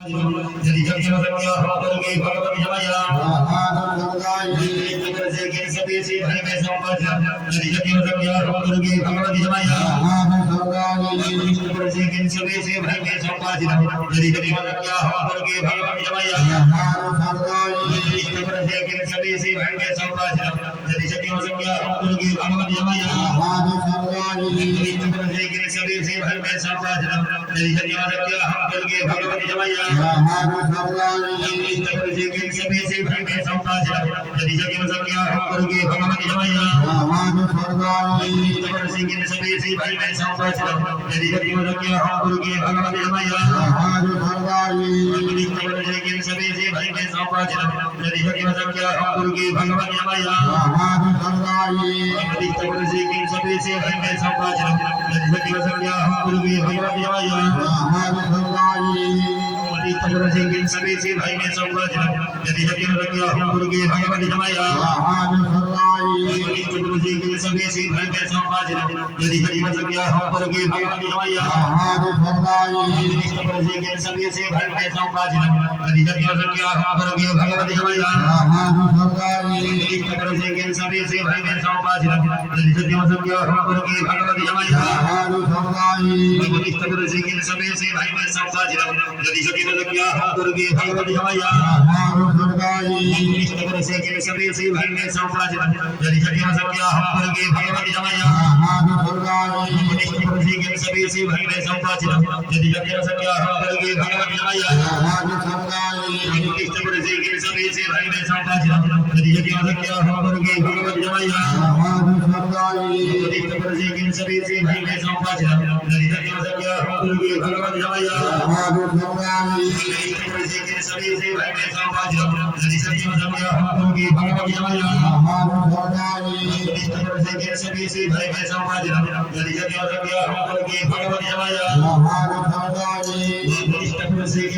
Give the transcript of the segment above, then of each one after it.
jadi jadi maksudnya pergi Bhagwati जमाया से के सभी से भाई में संपद jadi jadi maksudnya pergi Bhagwati जमाया से के सभी से भाई में संपद jadi jadi maksudnya pergi Bhagwati जमाया से के सभी से भाई में संपद jadi jadi maksudnya pergi Bhagwati जमाया से के सभी से भाई में संपद jadi jadi maksudnya pergi Bhagwati जमाया सभी से भाई में संपाद jadi jadi maksudnya pergi Bhagwati जमाया सभी से भाई में संपाद jadi jadi maksudnya pergi Bhagwati जमाया सभी से भाई में संपाद jadi jadi maksudnya pergi Bhagwati जमाया सभी से भाई में संपाद jadi jadi maksudnya pergi Bhagwati जमाया सभी से भाई में संवाद यदि यदि रखिया गुरुगे भगवती जमाया सभी से भाई में संवाद यदि यदि रखिया गुरुगे भगवती जमाया सभी से भाई में संवाद यदि यदि रखिया गुरुगे भगवती जमाया सभी से भाई में संवाद यदि यदि रखिया गुरुगे भगवती जमाया सभी से भाई में संवाद यदि यदि रखिया गुरुगे भगवती जमाया सभी से भाई में संवाद यदि यदि रखिया गुरुगे भगवती जमाया सभी से भाई में संवाद यदि यदि रखिया गुरुगे भगवती जमाया सभी से भाई में संवाद यदि यदि रखिया गुरुगे भगवती जमाया सभी से भाई में संवाद यदि यदि रखिया गुरुगे भगवती जमाया सभी से भाई में संवाद यदि सभी रखिया गुरुगे भगवती जमाया सभी से भाई में संवाद यदि यदि रखिया गुरुगे भगवती जमाया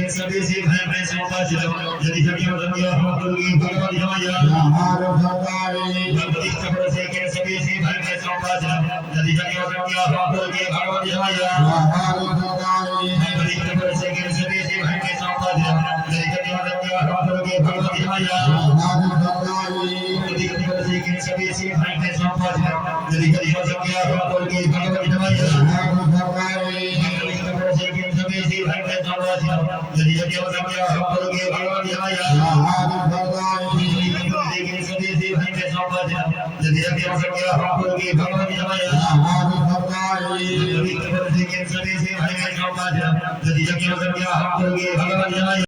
सभी से भाई में संवाद यदि यदि रखिया गुरुगे भगवती जमाया सभी से भाई में संवाद यदि यदि रखिया गुरुगे भगवती जमाया सभी से भाई में संवाद यदि यदि रखिया गुरुगे भगवती जमाया सभी से भाई में संवाद यदि यदि रखिया गुरुगे भगवती जमाया सभी से भाई में संवाद यदि यदि रखिया गुरुगे भगवती जमाया सभी से भाई में संवाद यदि यदि रखिया गुरुगे भगवती जमाया सभी से भाई में संवाद यदि यदि रखिया गुरुगे भगवती जमाया